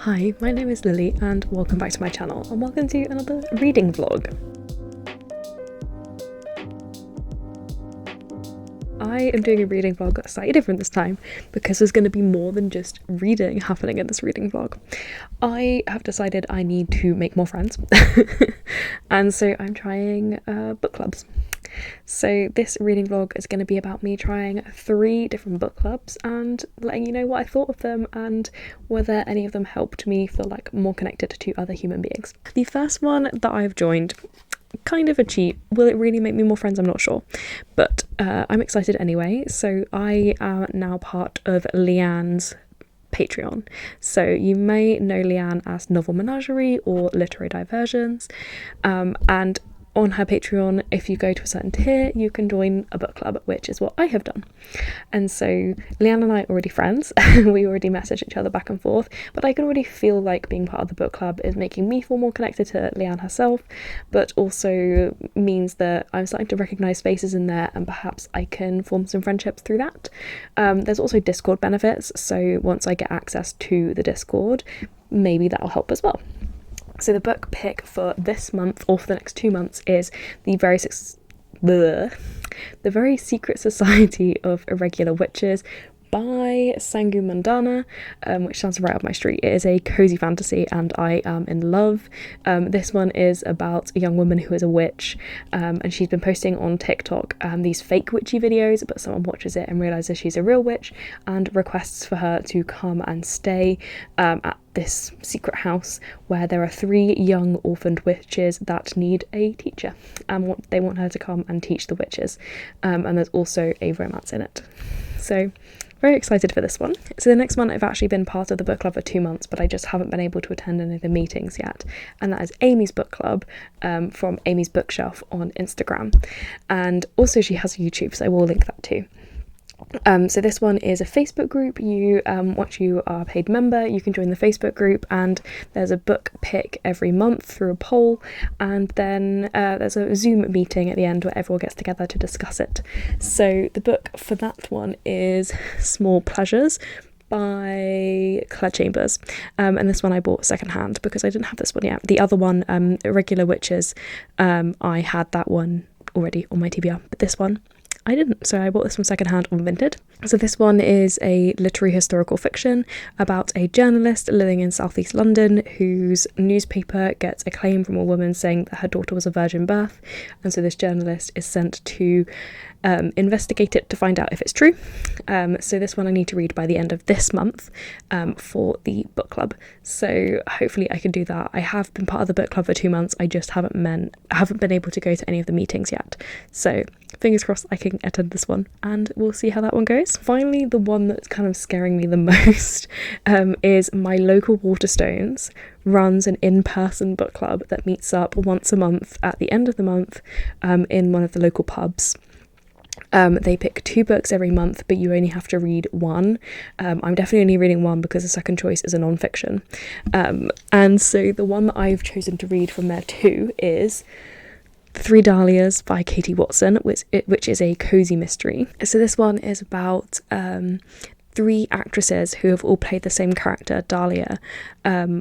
Hi, my name is Lily and welcome back to my channel and welcome to another reading vlog. I am doing a reading vlog that's slightly different this time because there's going to be more than just reading happening in this reading vlog. I have decided I need to make more friends and so I'm trying book clubs. So this reading vlog is going to be about me trying 3 different book clubs and letting you know what I thought of them and whether any of them helped me feel like more connected to other human beings. The first one that I've joined, kind of a cheat. Will it really make me more friends? I'm not sure, but I'm excited anyway. So I am now part of Lianne's Patreon. So you may know Lianne as Novel Menagerie or Literary Diversions, and on her Patreon, if you go to a certain tier, you can join a book club, which is what I have done. And so Lianne and I are already friends. We already message each other back and forth, but I can already feel like being part of the book club is making me feel more connected to Lianne herself, but also means that I'm starting to recognise faces in there and perhaps I can form some friendships through that. There's also Discord benefits, so once I get access to the Discord, maybe that'll help as well. So the book pick for this month, or for the next 2 months, is The Very Secret Society of Irregular Witches by Sangu Mandana, which sounds right up my street. It is a cozy fantasy and I am in love. This one is about a young woman who is a witch, and she's been posting on TikTok these fake witchy videos, but someone watches it and realises she's a real witch and requests for her to come and stay at this secret house where there are 3 young orphaned witches that need a teacher, and they want her to come and teach the witches, and there's also a romance in it. So very excited for this one. So the next one, I've actually been part of the book club for 2 months, but I just haven't been able to attend any of the meetings yet, and that is Amy's book club, from Amy's Bookshelf on Instagram, and also she has a YouTube, so I will link that too. So this one is a Facebook group. Once you are a paid member, you can join the Facebook group, and there's a book pick every month through a poll, and then there's a Zoom meeting at the end where everyone gets together to discuss it. So the book for that one is Small Pleasures by Claire Chambers, and this one I bought secondhand because I didn't have this one yet. The other one, Irregular Witches, I had that one already on my TBR, but this one I didn't, so I bought this one secondhand on Vinted. So this one is a literary historical fiction about a journalist living in southeast London whose newspaper gets a claim from a woman saying that her daughter was a virgin birth, and so this journalist is sent to investigate it to find out if it's true. So this one I need to read by the end of this month for the book club, so hopefully I can do that. I have been part of the book club for 2 months, I just haven't been able to go to any of the meetings yet, so fingers crossed I can attend this one and we'll see how that one goes. Finally, the one that's kind of scaring me the most is my local Waterstones runs an in-person book club that meets up once a month at the end of the month in one of the local pubs. They pick 2 books every month, but you only have to read 1. I'm definitely only reading 1 because the second choice is a non-fiction. And so the one that I've chosen to read from there too is The 3 Dahlias by Katie Watson, which is a cozy mystery. So this one is about 3 actresses who have all played the same character, Dahlia,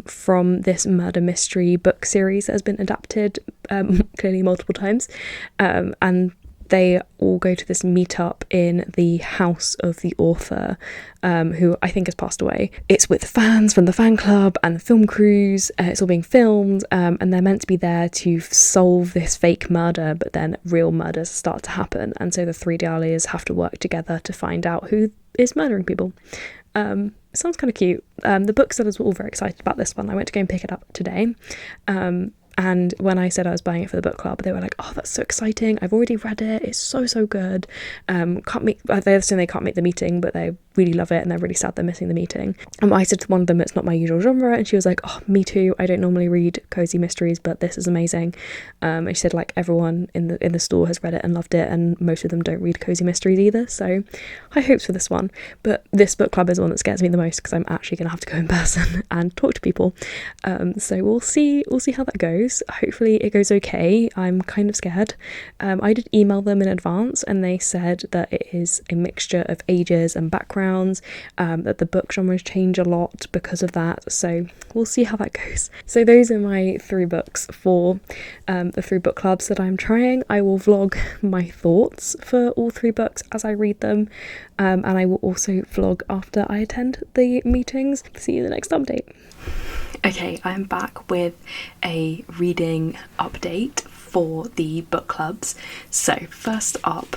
from this murder mystery book series that has been adapted clearly multiple times, and they all go to this meetup in the house of the author, who I think has passed away. It's with fans from the fan club and the film crews. It's all being filmed, and they're meant to be there to solve this fake murder, but then real murders start to happen, and so the 3 Dahlias have to work together to find out who is murdering people. It sounds kind of cute. The booksellers were all very excited about this one. I went to go and pick it up today. And when I said I was buying it for the book club, they were like, "Oh, that's so exciting! I've already read it. It's so good." They're saying they can't make the meeting, but they really love it and they're really sad they're missing the meeting. I said to one of them, "It's not my usual genre," and she was like, "Oh, me too. I don't normally read cozy mysteries, but this is amazing." And she said like everyone in the store has read it and loved it, and most of them don't read cozy mysteries either. So high hopes for this one. But this book club is the one that scares me the most because I'm actually going to have to go in person and talk to people. So we'll see how that goes. goes. Hopefully it goes okay. I'm kind of scared. I did email them in advance and they said that it is a mixture of ages and backgrounds, that the book genres change a lot because of that, so we'll see how that goes. So those are my 3 books for the 3 book clubs that I'm trying. I will vlog my thoughts for all 3 books as I read them, and I will also vlog after I attend the meetings. See you in the next update. Okay, I'm back with a reading update for the book clubs. So first up,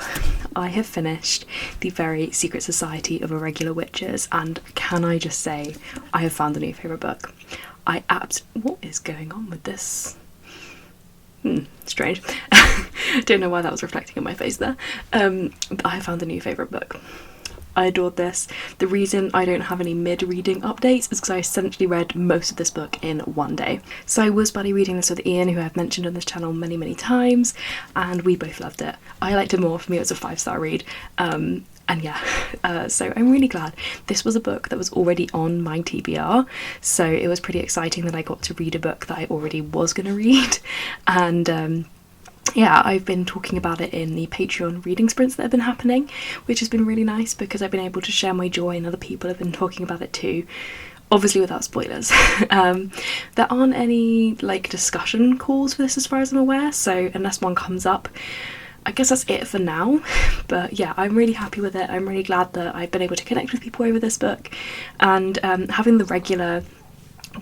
I have finished The Very Secret Society of Irregular Witches, and can I just say, I have found a new favourite book. What is going on with this? Strange. Don't know why that was reflecting in my face there. But I found a new favourite book. I adored this. The reason I don't have any mid-reading updates is because I essentially read most of this book in one day. So I was buddy reading this with Ian, who I've mentioned on this channel many times, and we both loved it. I liked it more. For me it was a 5-star read. And yeah, so I'm really glad. This was a book that was already on my TBR, so it was pretty exciting that I got to read a book that I already was going to read. And yeah, I've been talking about it in the Patreon reading sprints that have been happening, which has been really nice because I've been able to share my joy and other people have been talking about it too, obviously without spoilers. There aren't any like discussion calls for this as far as I'm aware, so unless one comes up, I guess that's it for now. But yeah, I'm really happy with it. I'm really glad that I've been able to connect with people over this book, and having the regular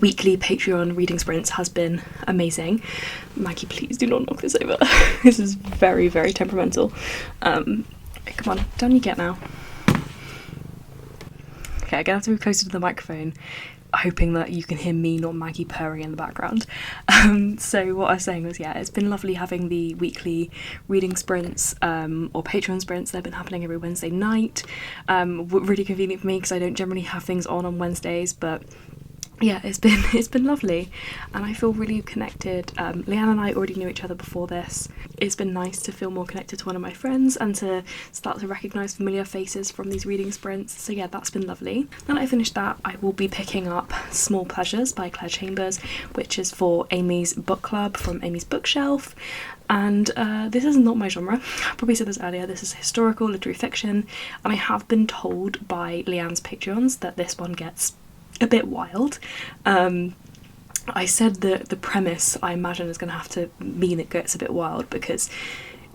weekly Patreon reading sprints has been amazing. Maggie, please do not knock this over. This is very temperamental. Come on, down you get now. Okay, I'm gonna have to be closer to the microphone, hoping that you can hear me, not Maggie, purring in the background. So what I was saying was, yeah, it's been lovely having the weekly reading sprints, or Patreon sprints. They've been happening every Wednesday night. Really convenient for me because I don't generally have things on Wednesdays, but yeah, it's been lovely, and I feel really connected. Lianne and I already knew each other before this. It's been nice to feel more connected to one of my friends and to start to recognise familiar faces from these reading sprints. So yeah, that's been lovely. Now that I finished that, I will be picking up Small Pleasures by Claire Chambers, which is for Amy's book club from Amy's bookshelf. And this is not my genre. I probably said this earlier. This is historical literary fiction, and I have been told by Lianne's Patreons that this one gets a bit wild. I said that the premise I imagine is going to have to mean it gets a bit wild, because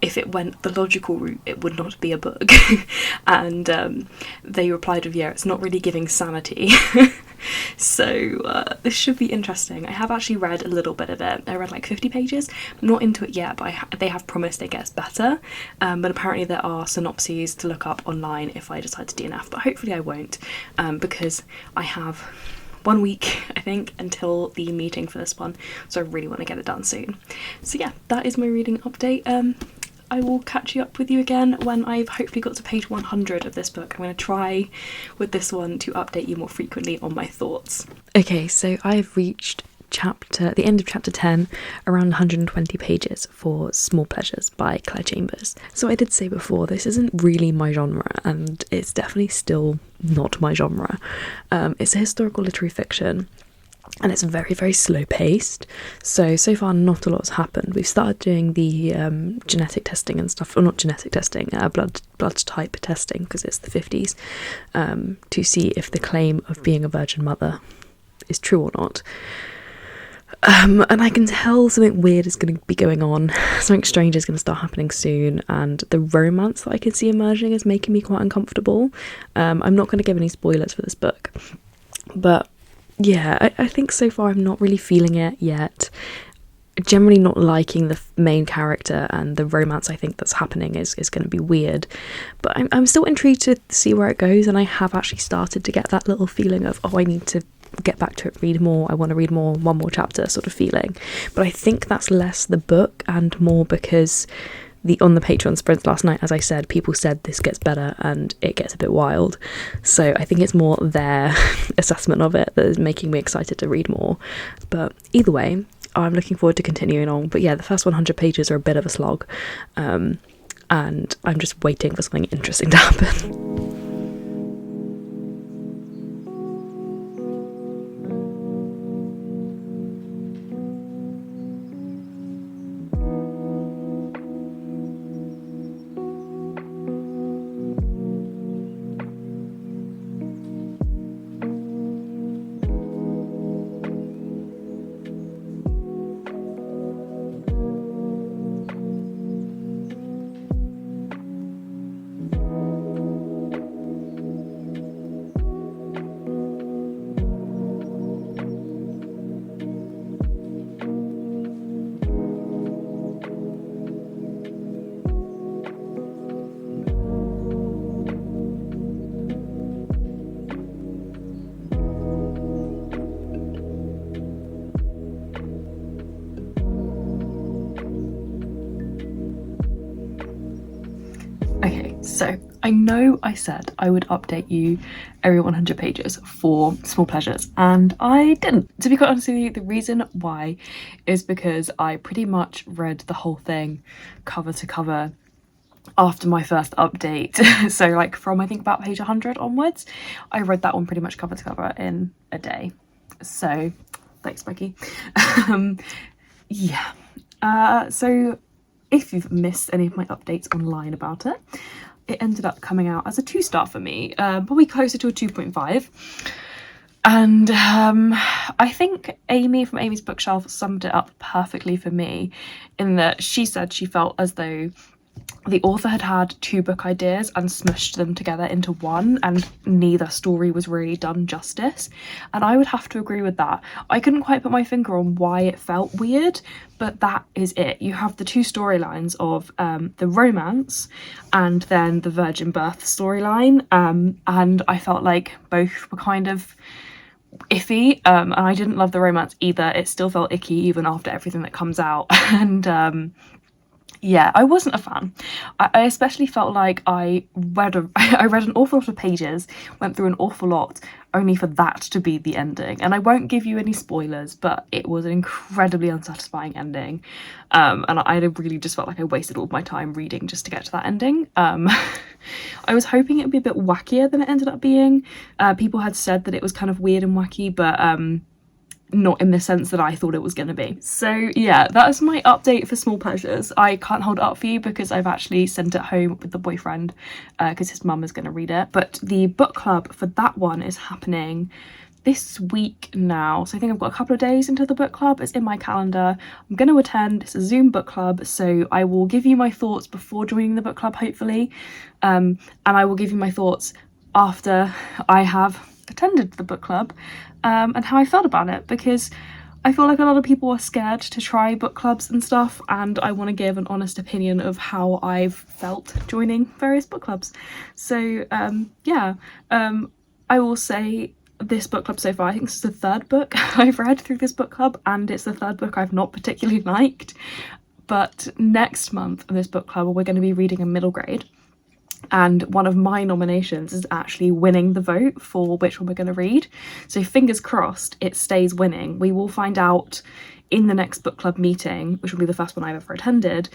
if it went the logical route it would not be a book. And they replied with, yeah, it's not really giving sanity. So this should be interesting. I have actually read a little bit of it. I read like 50 pages. I'm not into it yet, but they have promised it gets better. But apparently there are synopses to look up online if I decide to DNF, but hopefully I won't, because I have 1 week, I think, until the meeting for this one, so I really want to get it done soon. So yeah, that is my reading update. I will catch you up with you again when I've hopefully got to page 100 of this book. I'm going to try with this one to update you more frequently on my thoughts. Okay, so I've reached the end of chapter 10, around 120 pages for Small Pleasures by Claire Chambers. So I did say before, this isn't really my genre, and it's definitely still not my genre. It's a historical literary fiction, and it's very slow paced. So far not a lot has happened. We've started doing the genetic testing and stuff, or not genetic testing, blood type testing, because it's the 50s, to see if the claim of being a virgin mother is true or not. And I can tell something weird is going to be going on. Something strange is going to start happening soon, and the romance that I can see emerging is making me quite uncomfortable. I'm not going to give any spoilers for this book, but yeah, I think so far I'm not really feeling it yet. Generally not liking the main character, and the romance I think that's happening is going to be weird, but I'm still intrigued to see where it goes, and I have actually started to get that little feeling of, oh, I need to get back to it, read more, I want to read more, one more chapter sort of feeling. But I think that's less the book and more because on the Patreon sprints last night, as I said, people said this gets better and it gets a bit wild. So I think it's more their assessment of it that is making me excited to read more. But either way, I'm looking forward to continuing on. But yeah, the first 100 pages are a bit of a slog, and I'm just waiting for something interesting to happen. So I know I said I would update you every 100 pages for Small Pleasures, and I didn't. To be quite honest with you, the reason why is because I pretty much read the whole thing cover to cover after my first update. So like from I think about page 100 onwards, I read that one pretty much cover to cover in a day. So thanks, Becky. Yeah. So if you've missed any of my updates online about it, it ended up coming out as a 2-star for me, probably closer to a 2.5. And I think Amy from Amy's Bookshelf summed it up perfectly for me, in that she said she felt as though the author had had 2 book ideas and smushed them together into one, and neither story was really done justice. And I would have to agree with that. I couldn't quite put my finger on why it felt weird, but that is it. You have the 2 storylines of the romance and then the virgin birth storyline, and I felt like both were kind of iffy, and I didn't love the romance either. It still felt icky even after everything that comes out. And yeah, I wasn't a fan. I especially felt like I read an awful lot of pages, went through an awful lot, only for that to be the ending. And I won't give you any spoilers, but it was an incredibly unsatisfying ending. And I really just felt like I wasted all of my time reading just to get to that ending. I was hoping it would be a bit wackier than it ended up being. People had said that it was kind of weird and wacky, but not in the sense that I thought it was going to be. So yeah, that is my update for Small Pleasures. I can't hold it up for you because I've actually sent it home with the boyfriend because his mum is going to read it. But the book club for that one is happening this week now. So I think I've got a couple of days until the book club. It's in my calendar. I'm going to attend. It's a Zoom book club, so I will give you my thoughts before joining the book club, hopefully. And I will give you my thoughts after I have attended the book club, and how I felt about it, because I feel like a lot of people are scared to try book clubs and stuff, and I want to give an honest opinion of how I've felt joining various book clubs. So yeah, I will say this book club so far, I think this is the 3rd book I've read through this book club, and it's the 3rd book I've not particularly liked. But next month in this book club we're going to be reading a middle grade, and one of my nominations is actually winning the vote for which one we're going to read. So fingers crossed it stays winning. We will find out in the next book club meeting, which will be the first one I've ever attended,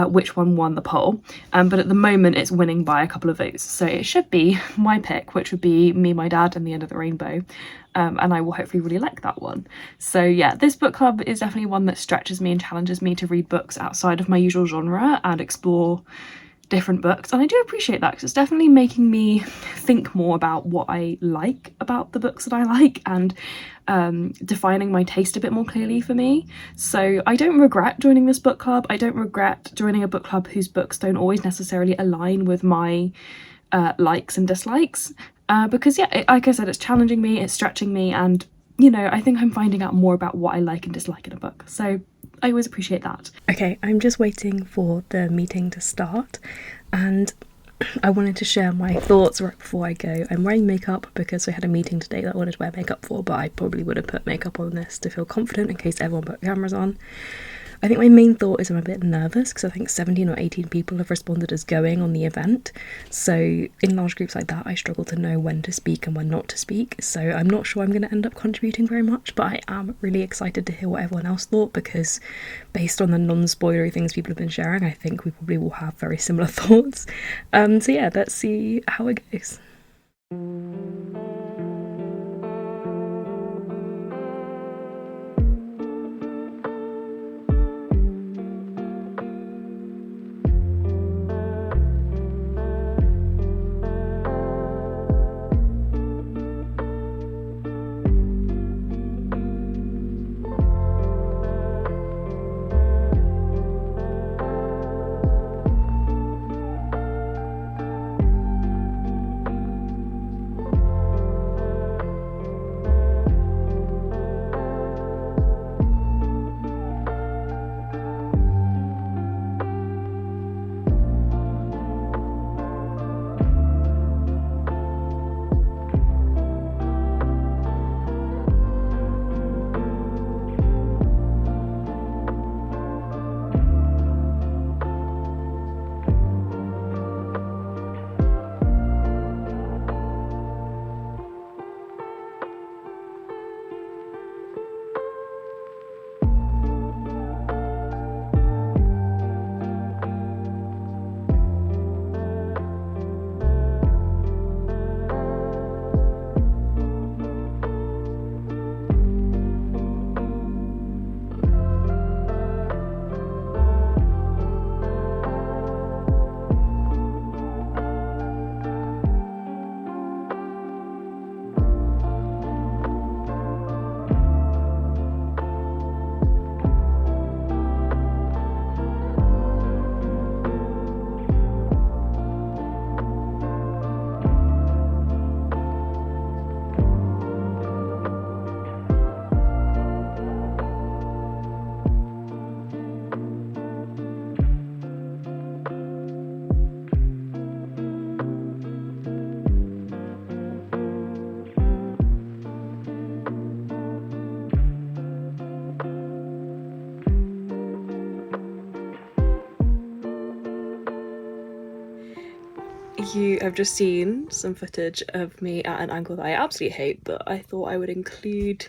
which one won the poll. But at the moment it's winning by a couple of votes, so it should be my pick, which would be Me, My Dad and the End of the Rainbow. And I will hopefully really like that one. So yeah, this book club is definitely one that stretches me and challenges me to read books outside of my usual genre and explore different books, and I do appreciate that because it's definitely making me think more about what I like about the books that I like, and defining my taste a bit more clearly for me. So I don't regret joining this book club. I don't regret joining a book club whose books don't always necessarily align with my likes and dislikes, because yeah, like I said, it's challenging me, it's stretching me, and you know, I think I'm finding out more about what I like and dislike in a book. So I always appreciate that. Okay, I'm just waiting for the meeting to start, and I wanted to share my thoughts right before I go. I'm wearing makeup because I had a meeting today that I wanted to wear makeup for, but I probably would have put makeup on this to feel confident in case everyone put cameras on. I think my main thought is I'm a bit nervous because I think 17 or 18 people have responded as going on the event. So in large groups like that, I struggle to know when to speak and when not to speak. So I'm not sure I'm going to end up contributing very much, but I am really excited to hear what everyone else thought, because based on the non-spoilery things people have been sharing, I think we probably will have very similar thoughts. So yeah, let's see how it goes. You have just seen some footage of me at an angle that I absolutely hate, but I thought I would include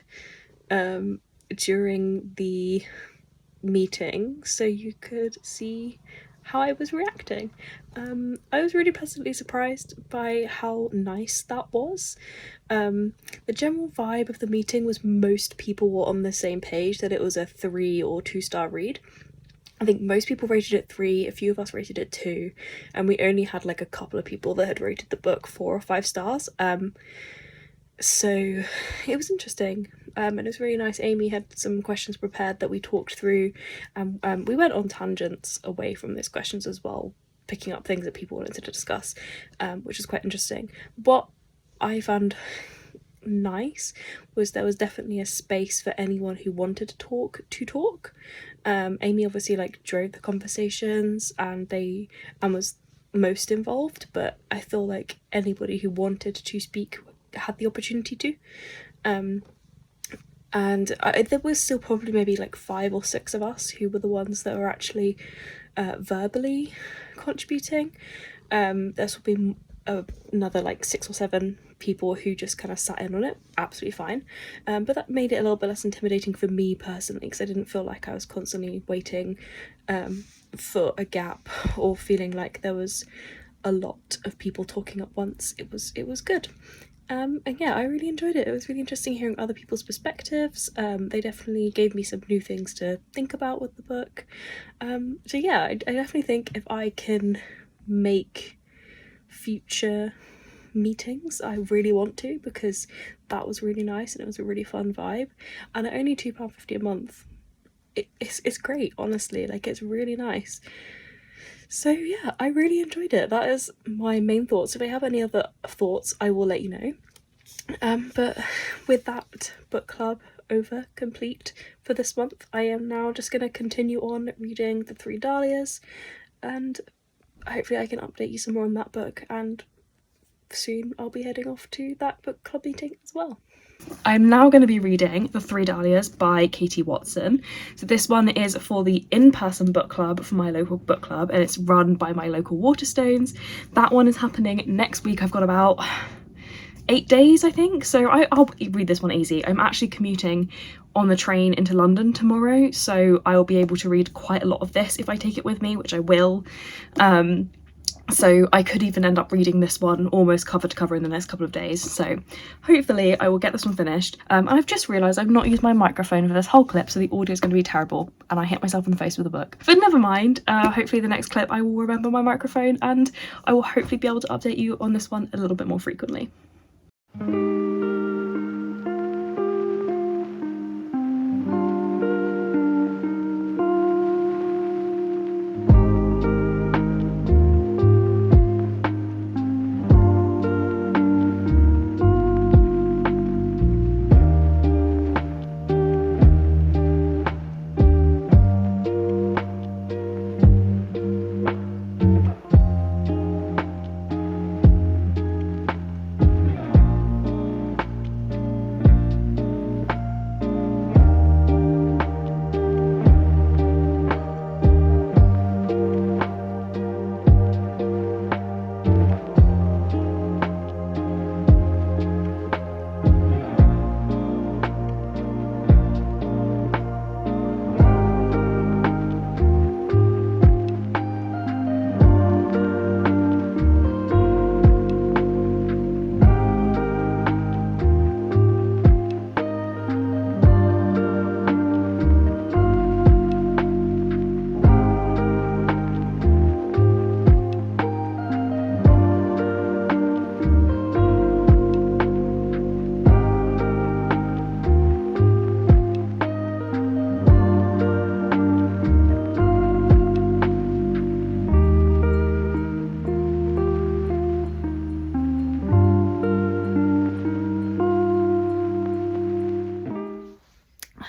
during the meeting so you could see how I was reacting. I was really pleasantly surprised by how nice that was. The general vibe of the meeting was most people were on the same page that it was a 3 or 2-star read. I think most people rated it 3, a few of us rated it 2, and we only had like a couple of people that had rated the book 4 or 5 stars. So it was interesting, and it was really nice. Amy had some questions prepared that we talked through, and we went on tangents away from those questions as well, picking up things that people wanted to discuss, which was quite interesting. What I found nice was there was definitely a space for anyone who wanted to talk. Amy obviously like drove the conversations and was most involved, but I feel like anybody who wanted to speak had the opportunity to. There was still probably maybe like 5 or 6 of us who were the ones that were actually verbally contributing. There's probably another like 6 or 7 people who just kind of sat in on it, absolutely fine. But that made it a little bit less intimidating for me personally, because I didn't feel like I was constantly waiting for a gap or feeling like there was a lot of people talking at once. It was good. And yeah, I really enjoyed it. It was really interesting hearing other people's perspectives. They definitely gave me some new things to think about with the book. So yeah, I definitely think if I can make future meetings, I really want to, because that was really nice and it was a really fun vibe. And at only £2.50 a month, it's great, honestly. Like, it's really nice. So yeah, I really enjoyed it. That is my main thoughts. If I have any other thoughts, I will let you know. But with that book club complete for this month, I am now just going to continue on reading The Three Dahlias, and hopefully I can update you some more on that book, and soon I'll be heading off to that book club meeting as well. I'm now going to be reading The Three Dahlias by Katie Watson. So this one is for the in-person book club for my local book club, and it's run by my local Waterstones. That one is happening next week. I've got about 8 days, I think, so I'll read this one easy. I'm actually commuting on the train into London tomorrow, so I'll be able to read quite a lot of this if I take it with me, which I will. So I could even end up reading this one almost cover to cover in the next couple of days, so hopefully I will get this one finished. And I've just realised I've not used my microphone for this whole clip, so the audio is going to be terrible, and I hit myself in the face with a book. But never mind, hopefully the next clip I will remember my microphone, and I will hopefully be able to update you on this one a little bit more frequently.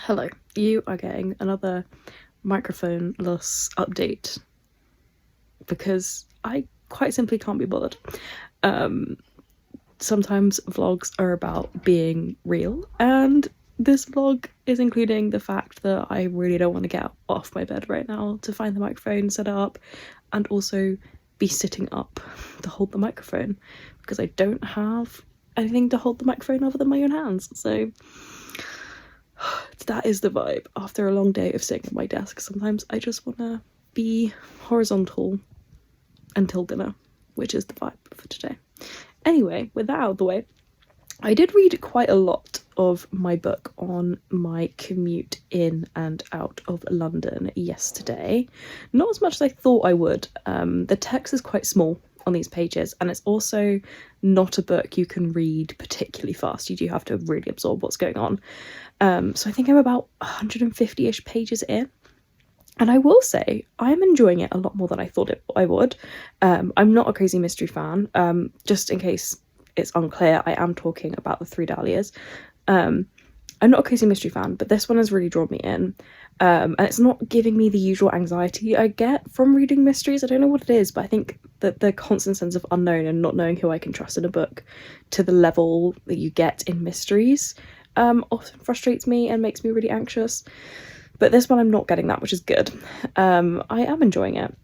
Hello, you are getting another microphone loss update because I quite simply can't be bothered. Sometimes vlogs are about being real, and this vlog is including the fact that I really don't want to get off my bed right now to find the microphone set up, and also be sitting up to hold the microphone because I don't have anything to hold the microphone other than my own hands. So that is the vibe after a long day of sitting at my desk. Sometimes I just want to be horizontal until dinner, which is the vibe for today. Anyway, with that out of the way, I did read quite a lot of my book on my commute in and out of London yesterday. Not as much as I thought I would. The text is quite small on these pages, and it's also not a book you can read particularly fast. You do have to really absorb what's going on. So I think I'm about 150-ish pages in. And I will say, I'm enjoying it a lot more than I thought I would. I'm not a crazy mystery fan. Just in case it's unclear, I am talking about the Three Dahlias. I'm not a crazy mystery fan, but this one has really drawn me in. And it's not giving me the usual anxiety I get from reading mysteries. I don't know what it is, but I think that the constant sense of unknown and not knowing who I can trust in a book to the level that you get in mysteries often frustrates me and makes me really anxious. But this one I'm not getting that, which is good. I am enjoying it.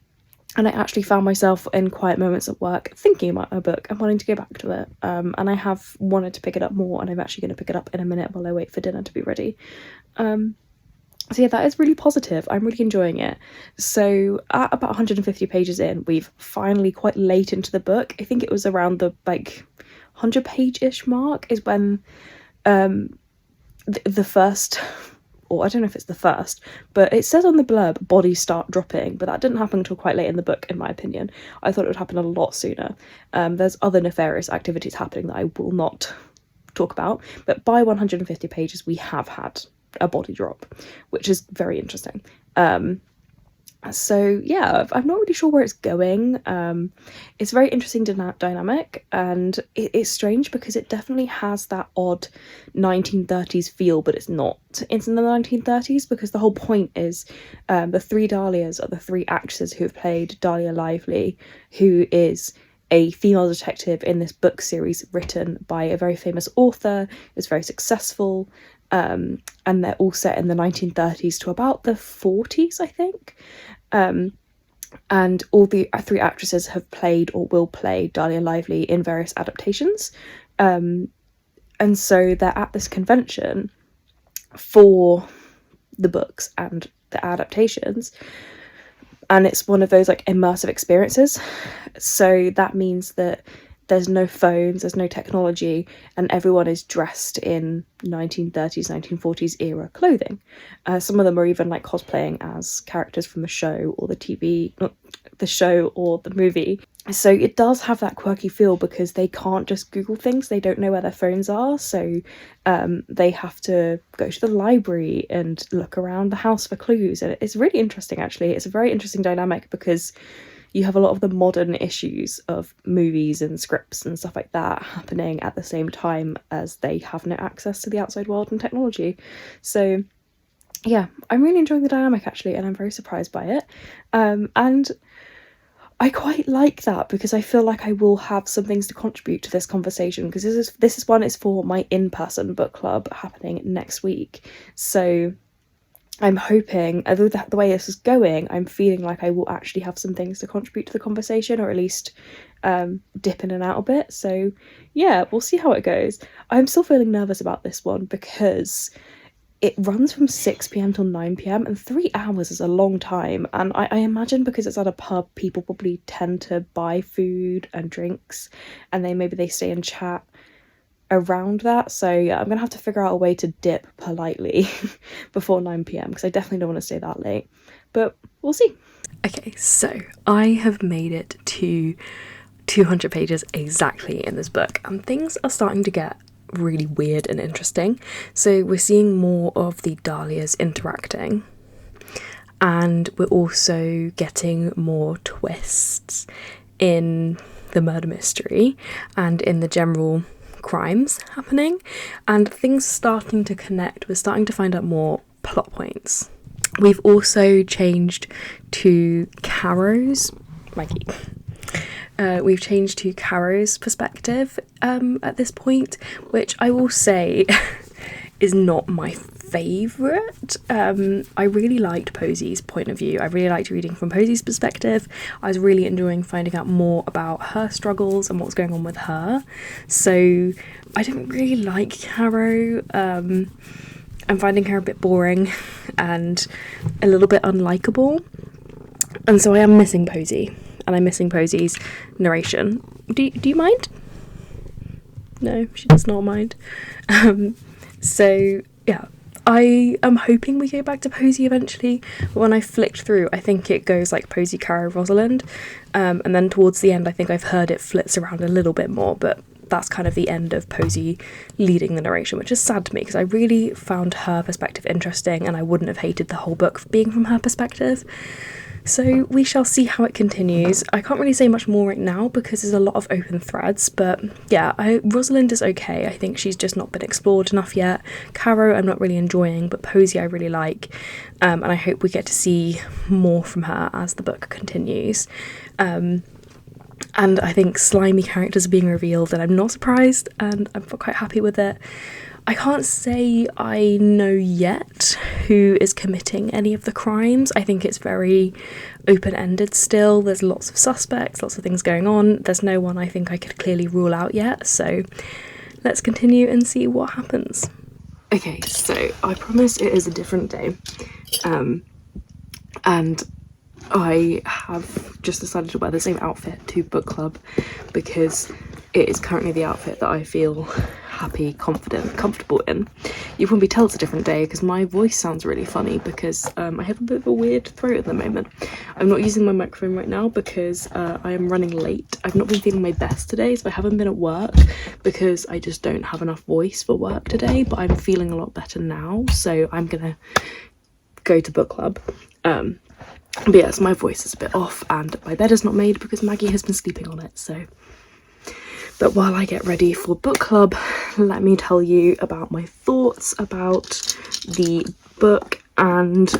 And I actually found myself in quiet moments at work thinking about a book and wanting to go back to it. And I have wanted to pick it up more, and I'm actually going to pick it up in a minute while I wait for dinner to be ready. So yeah, that is really positive. I'm really enjoying it. So at about 150 pages in, we've finally, quite late into the book, I think it was around the 100-page-ish mark, is when the first... or I don't know if it's the first, but it says on the blurb, bodies start dropping, but that didn't happen until quite late in the book, in my opinion. I thought it would happen a lot sooner. There's other nefarious activities happening that I will not talk about, but by 150 pages, we have had a body drop, which is very interesting. So yeah, I'm not really sure where it's going. It's a very interesting dynamic, and it's strange because it definitely has that odd 1930s feel, but it's not. It's in the 1930s because the whole point is the Three Dahlias are the three actresses who have played Dahlia Lively, who is a female detective in this book series written by a very famous author. It's very successful. And they're all set in the 1930s to about the 40s, I think. And all the three actresses have played or will play Dahlia Lively in various adaptations. And so they're at this convention for the books and the adaptations. And it's one of those immersive experiences. So that means that there's no phones, there's no technology, and everyone is dressed in 1930s, 1940s era clothing. Some of them are even cosplaying as characters from the show or the show or the movie. So it does have that quirky feel because they can't just Google things. They don't know where their phones are. So they have to go to the library and look around the house for clues. And it's really interesting, actually. It's a very interesting dynamic because you have a lot of the modern issues of movies and scripts and stuff like that happening at the same time as they have no access to the outside world and technology. So yeah, I'm really enjoying the dynamic, actually, and I'm very surprised by it. And I quite like that because I feel like I will have some things to contribute to this conversation, because this is one is for my in-person book club happening next week. So I'm hoping, although the way this is going, I'm feeling like I will actually have some things to contribute to the conversation, or at least dip in and out a bit. So yeah, we'll see how it goes. I'm still feeling nervous about this one because it runs from 6 p.m. till 9 p.m. and 3 hours is a long time. And I imagine because it's at a pub, people probably tend to buy food and drinks, and maybe they stay and chat around that. So yeah, I'm gonna have to figure out a way to dip politely before 9 p.m. because I definitely don't want to stay that late, but we'll see. Okay, so I have made it to 200 pages exactly in this book, and things are starting to get really weird and interesting. So we're seeing more of the Dahlias interacting, and we're also getting more twists in the murder mystery and in the general crimes happening, and things starting to connect. We're starting to find out more plot points. We've also changed to Caro's we've changed to Caro's perspective at this point, which I will say is not my favourite. I really liked Posey's point of view. I really liked reading from Posey's perspective. I was really enjoying finding out more about her struggles and what's going on with her. So I didn't really like Caro. I'm finding her a bit boring and a little bit unlikable. And so I am missing Posey. And I'm missing Posey's narration. Do you mind? No, she does not mind. So yeah, I am hoping we go back to Posey eventually, but when I flicked through, I think it goes like Posey, Caro, Rosalind, and then towards the end I think I've heard it flits around a little bit more, but that's kind of the end of Posey leading the narration, which is sad to me because I really found her perspective interesting and I wouldn't have hated the whole book being from her perspective. So we shall see how it continues. I can't really say much more right now because there's a lot of open threads, but yeah, Rosalind is okay. I think she's just not been explored enough yet. Caro I'm not really enjoying, but Posey I really like, and I hope we get to see more from her as the book continues. And I think slimy characters are being revealed and I'm not surprised and I'm quite happy with it. I can't say I know yet who is committing any of the crimes. I think it's very open-ended still. There's lots of suspects, lots of things going on. There's no one I think I could clearly rule out yet, so let's continue and see what happens. Okay, so I promise it is a different day, and I have just decided to wear the same outfit to book club because it is currently the outfit that I feel happy, confident, comfortable in. You can probably tell it's a different day because my voice sounds really funny because I have a bit of a weird throat at the moment. I'm not using my microphone right now because I am running late. I've not been feeling my best today, so I haven't been at work because I just don't have enough voice for work today, but I'm feeling a lot better now, so I'm gonna go to book club. But yes, my voice is a bit off and my bed is not made because Maggie has been sleeping on it, so. But while I get ready for book club, let me tell you about my thoughts about the book and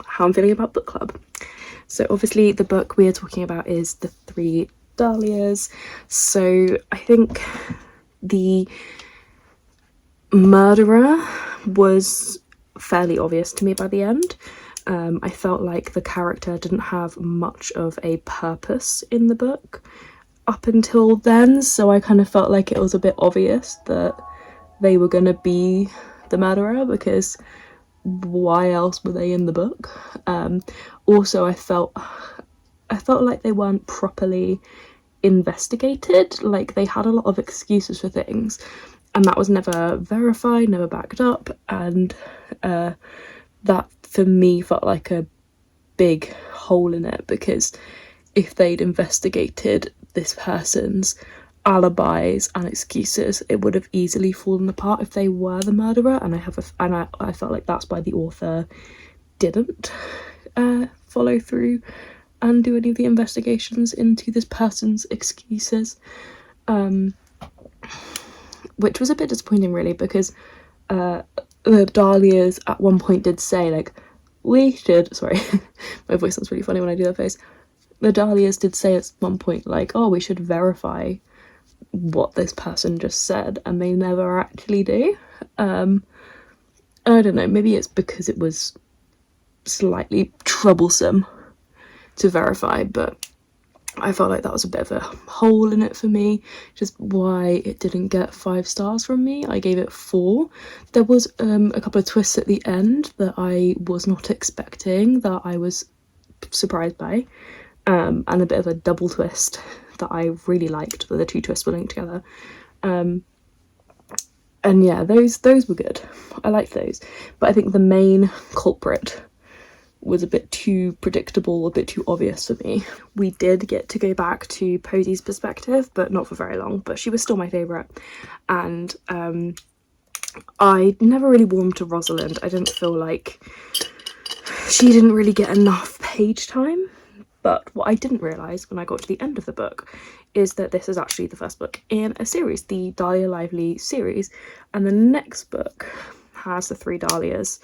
how I'm feeling about book club. So obviously the book we are talking about is The Three Dahlias. So I think the murderer was fairly obvious to me by the end. I felt like the character didn't have much of a purpose in the book up until then, so I kind of felt like it was a bit obvious that they were going to be the murderer because why else were they in the book? Also I felt like they weren't properly investigated. Like they had a lot of excuses for things and that was never verified, never backed up, and that for me felt like a big hole in it because if they'd investigated this person's alibis and excuses, it would have easily fallen apart if they were the murderer, and I felt like that's why the author didn't follow through and do any of the investigations into this person's excuses, which was a bit disappointing really because the Dahlias at one point did say like we should, sorry my voice sounds really funny when I do that face. The Dahlias did say at one point like, oh, we should verify what this person just said, and they never actually do. I don't know, maybe it's because it was slightly troublesome to verify, but I felt like that was a bit of a hole in it for me, just why it didn't get 5 stars from me. I gave it 4. There was a couple of twists at the end that I was not expecting, that I was surprised by, and a bit of a double twist that I really liked, that the 2 twists were linked together. And yeah, those were good. I liked those, but I think the main culprit was a bit too predictable, a bit too obvious for me. We did get to go back to Posey's perspective, but not for very long, but she was still my favourite. And I never really warmed to Rosalind. I didn't feel like she didn't really get enough page time. But what I didn't realise when I got to the end of the book is that this is actually the first book in a series, the Dahlia Lively series, and the next book has the 3 Dahlias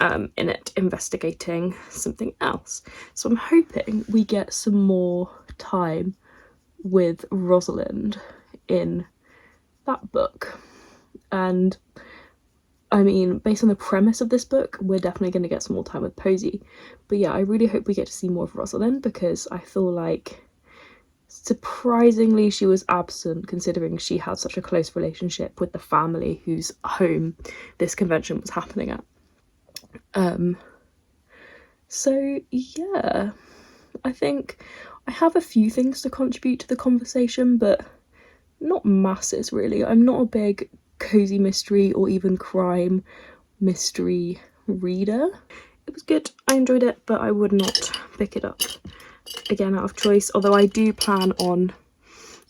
in it investigating something else. So I'm hoping we get some more time with Rosalind in that book, and I mean, based on the premise of this book, we're definitely going to get some more time with Posey. But yeah, I really hope we get to see more of Rosalind, because I feel like surprisingly she was absent, considering she had such a close relationship with the family whose home this convention was happening at. So yeah, I think I have a few things to contribute to the conversation, but not masses really. I'm not a big cozy mystery or even crime mystery reader. It was good, I enjoyed it, but I would not pick it up again out of choice, although I do plan on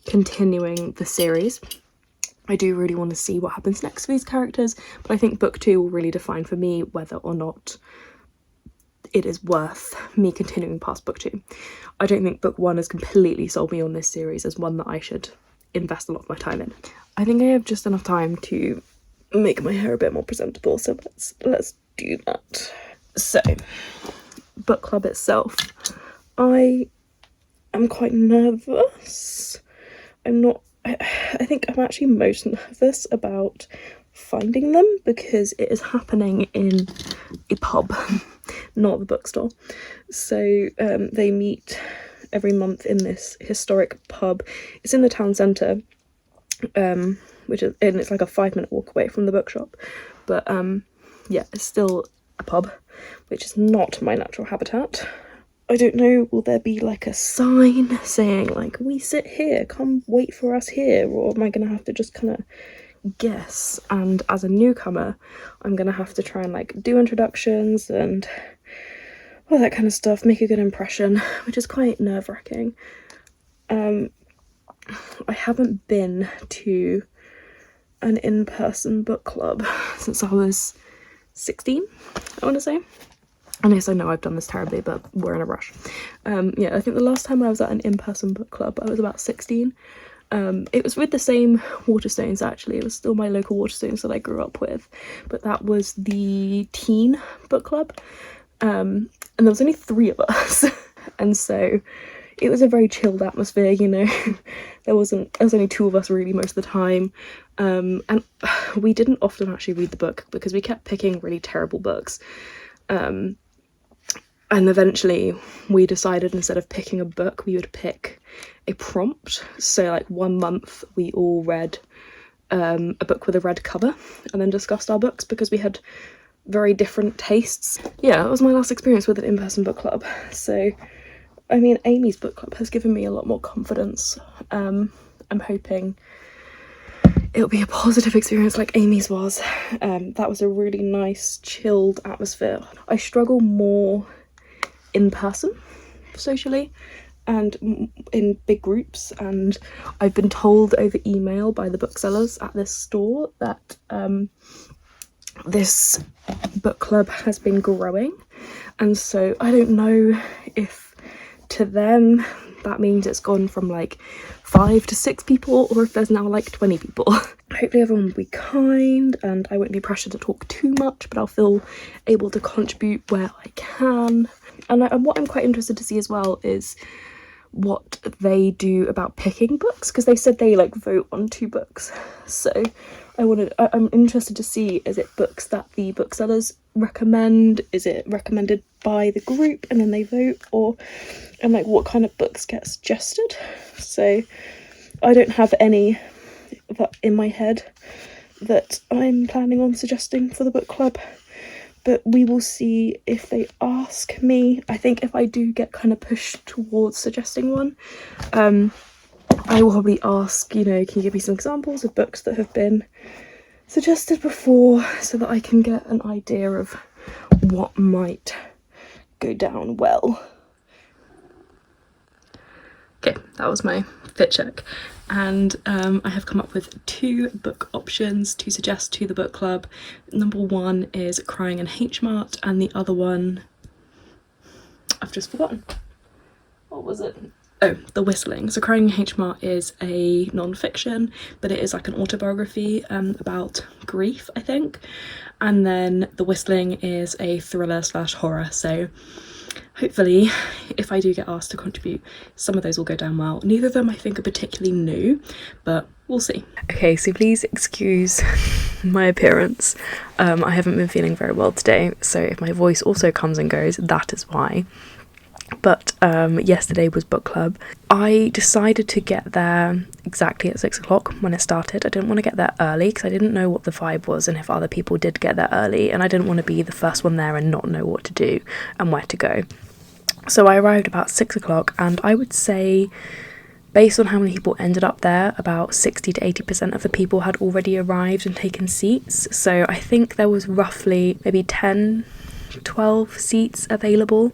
continuing the series. I do really want to see what happens next for these characters, but I think book 2 will really define for me whether or not it is worth me continuing past book 2. I don't think book 1 has completely sold me on this series as one that I should invest a lot of my time in. I think I have just enough time to make my hair a bit more presentable, so let's do that. So, book club itself. I am quite nervous. I think I'm actually most nervous about finding them, because it is happening in a pub, not the bookstore. So they meet every month in this historic pub. It's in the town centre, and it's like a 5-minute walk away from the bookshop. But yeah, it's still a pub, which is not my natural habitat. I don't know, will there be like a sign saying like, we sit here, come wait for us here, or am I gonna have to just kind of guess? And as a newcomer, I'm gonna have to try and like do introductions and all that kind of stuff, make a good impression, which is quite nerve-wracking. I haven't been to an in-person book club since I was 16, I want to say. And yes, I know I've done this terribly, but we're in a rush. Yeah, I think the last time I was at an in-person book club, I was about 16. It was with the same Waterstones, actually. It was still my local Waterstones that I grew up with, but that was the teen book club. And there was only 3 of us. And so it was a very chilled atmosphere, you know. There was only 2 of us really most of the time. And we didn't often actually read the book because we kept picking really terrible books. And eventually we decided, instead of picking a book, we would pick a prompt. So like 1 month we all read a book with a red cover and then discussed our books, because we had very different tastes. Yeah, that was my last experience with an in-person book club. So, I mean, Amy's book club has given me a lot more confidence. I'm hoping it'll be a positive experience like Amy's was. That was a really nice, chilled atmosphere. I struggle more in person, socially, and in big groups, and I've been told over email by the booksellers at this store that this book club has been growing, and so I don't know if to them that means it's gone from like 5 to 6 people, or if there's now like 20 people. Hopefully everyone will be kind and I won't be pressured to talk too much, but I'll feel able to contribute where I can. And what I'm quite interested to see as well is what they do about picking books, because they said they like vote on 2 books. So I'm interested to see, is it books that the booksellers recommend? Is it recommended by the group and then they vote? And like what kind of books get suggested? So I don't have any that in my head that I'm planning on suggesting for the book club, but we will see if they ask me. I think if I do get kind of pushed towards suggesting one, I will probably ask, you know, can you give me some examples of books that have been suggested before, so that I can get an idea of what might go down well. Okay, that was my fit check, and I have come up with 2 book options to suggest to the book club. Number 1 is Crying in H Mart, and the other one, I've just forgotten. What was it? Oh, The Whistling. So Crying in H Mart is a non-fiction, but it is like an autobiography about grief, I think. And then The Whistling is a thriller / horror, so hopefully, if I do get asked to contribute, some of those will go down well. Neither of them I think are particularly new, but we'll see. Okay, so please excuse my appearance. I haven't been feeling very well today, so if my voice also comes and goes, that is why. But yesterday was book club. I decided to get there exactly at 6 o'clock when it started. I didn't want to get there early because I didn't know what the vibe was and if other people did get there early, and I didn't want to be the first one there and not know what to do and where to go. So I arrived about 6 o'clock, and I would say, based on how many people ended up there, about 60 to 80% of the people had already arrived and taken seats. So I think there was roughly maybe 10-12 seats available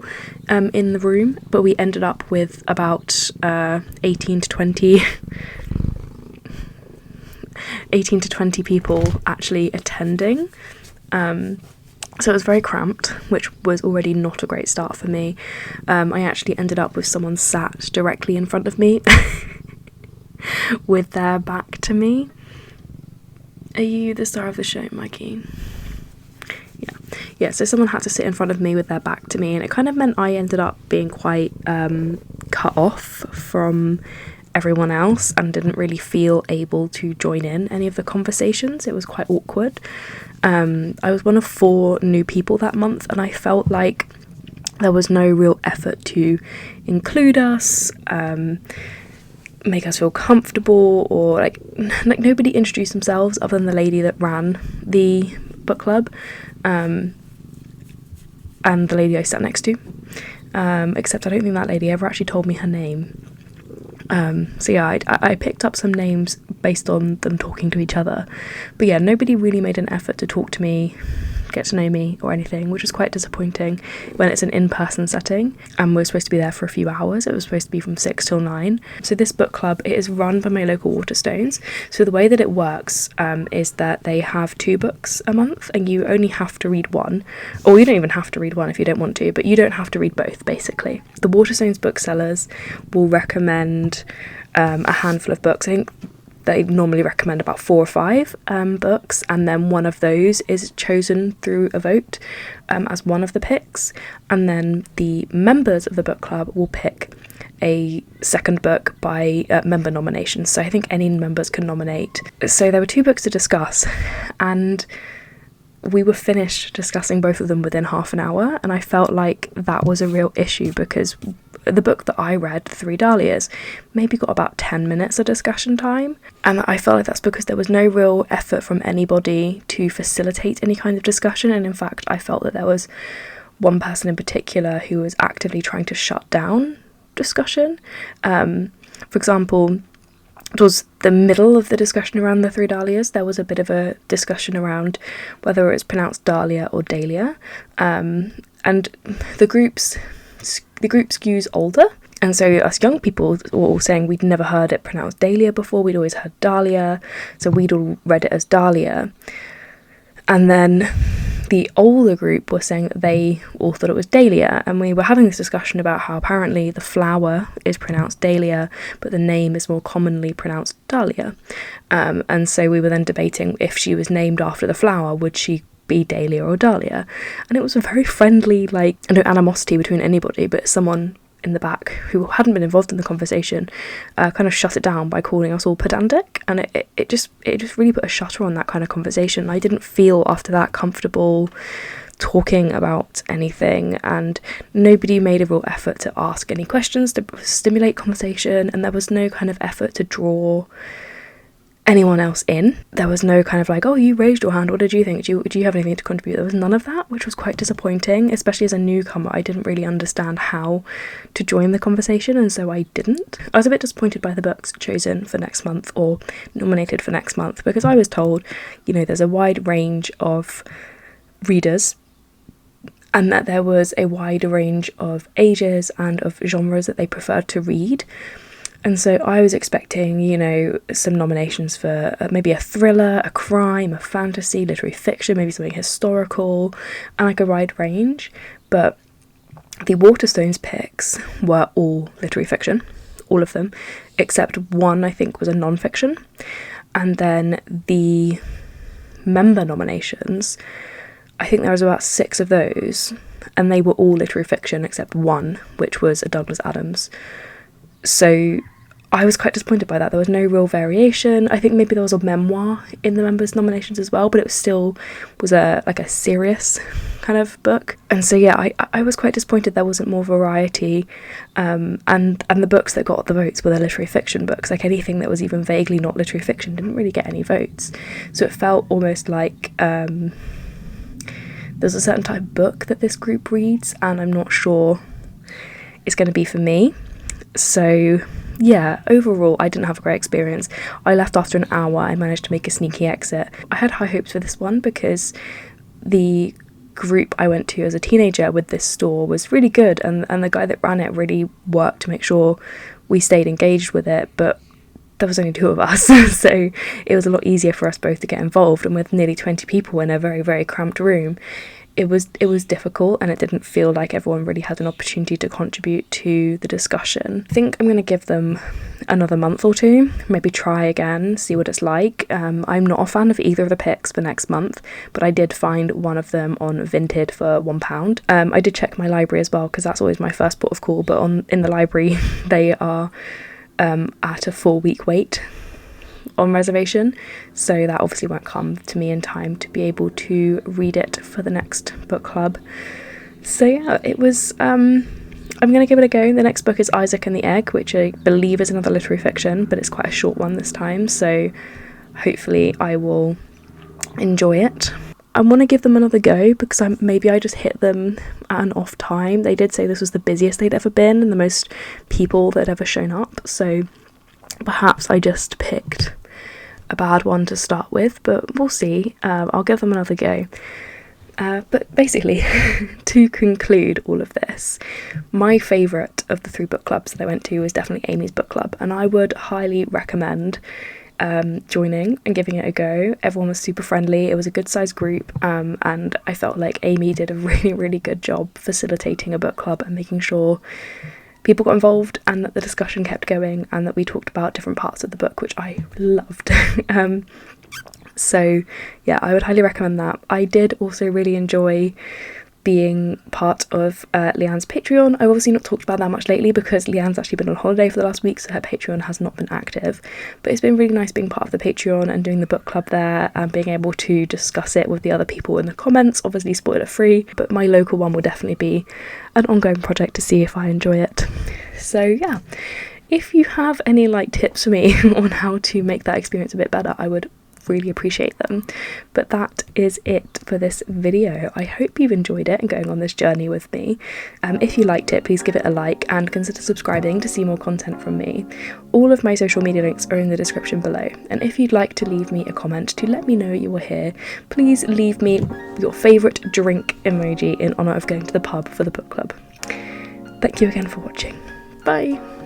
in the room, but we ended up with about 18 to 20 people actually attending. So it was very cramped, which was already not a great start for me. I actually ended up with someone sat directly in front of me with their back to me. Are you the star of the show, Mikey? Yeah, so someone had to sit in front of me with their back to me, and it kind of meant I ended up being quite cut off from everyone else and didn't really feel able to join in any of the conversations. It was quite awkward. I was one of 4 new people that month, and I felt like there was no real effort to include us, make us feel comfortable, or like nobody introduced themselves other than the lady that ran the book club, and the lady I sat next to, except I don't think that lady ever actually told me her name. So yeah, I picked up some names based on them talking to each other, but yeah, nobody really made an effort to talk to me, get to know me or anything, which was quite disappointing when it's an in-person setting and we're supposed to be there for a few hours. It was supposed to be from 6 till 9. So this book club, it is run by my local Waterstones. So the way that it works is that they have 2 books a month, and you only have to read one, or you don't even have to read one if you don't want to, but you don't have to read both, basically. The Waterstones booksellers will recommend a handful of books. I think they normally recommend about 4 or 5 books, and then one of those is chosen through a vote as one of the picks, and then the members of the book club will pick a second book by member nomination. So I think any members can nominate. So there were 2 books to discuss, and we were finished discussing both of them within half an hour, and I felt like that was a real issue because the book that I read, 3 Dahlias, maybe got about 10 minutes of discussion time, and I felt like that's because there was no real effort from anybody to facilitate any kind of discussion. And in fact, I felt that there was one person in particular who was actively trying to shut down discussion. For example, it was the middle of the discussion around the 3 Dahlias. There was a bit of a discussion around whether it's pronounced Dahlia or Dahlia, and the group skews older, and so us young people were all saying we'd never heard it pronounced Dahlia before, we'd always heard Dahlia, so we'd all read it as Dahlia. And then the older group was saying that they all thought it was Dahlia, and we were having this discussion about how apparently the flower is pronounced Dahlia, but the name is more commonly pronounced Dahlia. And so we were then debating if she was named after the flower, would she be Dahlia or Dahlia? And it was a very friendly, like, no animosity between anybody, but someone in the back who hadn't been involved in the conversation kind of shut it down by calling us all pedantic, and it just really put a shutter on that kind of conversation. I didn't feel after that comfortable talking about anything, and nobody made a real effort to ask any questions to stimulate conversation, and there was no kind of effort to draw anyone else in. There was no kind of like, oh, you raised your hand, what did you think, do you have anything to contribute? There was none of that, which was quite disappointing, especially as a newcomer. I didn't really understand how to join the conversation, and so I didn't. I was a bit disappointed by the books chosen for next month or nominated for next month, because I was told, you know, there's a wide range of readers and that there was a wide range of ages and of genres that they preferred to read. And so I was expecting, you know, some nominations for maybe a thriller, a crime, a fantasy, literary fiction, maybe something historical, and like a wide range. But the Waterstones picks were all literary fiction, all of them, except one I think was a non-fiction. And then the member nominations, I think there was about 6 of those, and they were all literary fiction except one, which was a Douglas Adams. So I was quite disappointed by that. There was no real variation. I think maybe there was a memoir in the members' nominations as well, but it was a serious kind of book. And so yeah, I was quite disappointed there wasn't more variety. And the books that got the votes were the literary fiction books. Like anything that was even vaguely not literary fiction didn't really get any votes. So it felt almost like there's a certain type of book that this group reads, and I'm not sure it's going to be for me. So yeah, overall I didn't have a great experience. I left after an hour. I managed to make a sneaky exit. I had high hopes for this one because the group I went to as a teenager with this store was really good, and the guy that ran it really worked to make sure we stayed engaged with it, but there was only 2 of us, so it was a lot easier for us both to get involved, and with nearly 20 people in a very, very cramped room, it was difficult, and it didn't feel like everyone really had an opportunity to contribute to the discussion. I think I'm going to give them another month or 2, maybe try again, see what it's like. I'm not a fan of either of the picks for next month, but I did find one of them on Vinted for £1. I did check my library as well, because that's always my first port of call, but in the library they are at a 4-week wait on reservation, so that obviously won't come to me in time to be able to read it for the next book club. So yeah, it was I'm gonna give it a go. The next book is Isaac and the Egg, which I believe is another literary fiction, but it's quite a short one this time, so hopefully I will enjoy it. I want to give them another go because maybe I just hit them at an off time. They did say this was the busiest they'd ever been and the most people that had ever shown up, so perhaps I just picked a bad one to start with, but we'll see. I'll give them another go. But basically, to conclude all of this, my favourite of the 3 book clubs that I went to was definitely Amy's book club, and I would highly recommend joining and giving it a go. Everyone was super friendly. It was a good sized group, and I felt like Amy did a really, really good job facilitating a book club and making sure people got involved and that the discussion kept going and that we talked about different parts of the book, which I loved. So yeah, I would highly recommend that. I did also really enjoy being part of Lianne's Patreon. I've obviously not talked about that much lately because Lianne's actually been on holiday for the last week, so her Patreon has not been active, but it's been really nice being part of the Patreon and doing the book club there and being able to discuss it with the other people in the comments. Obviously spoiler free, but my local one will definitely be an ongoing project to see if I enjoy it. So yeah, if you have any tips for me on how to make that experience a bit better, I would really appreciate them. But that is it for this video. I hope you've enjoyed it and going on this journey with me. If you liked it, please give it a like and consider subscribing to see more content from me. All of my social media links are in the description below, and if you'd like to leave me a comment to let me know you were here, please leave me your favourite drink emoji in honour of going to the pub for the book club. Thank you again for watching. Bye!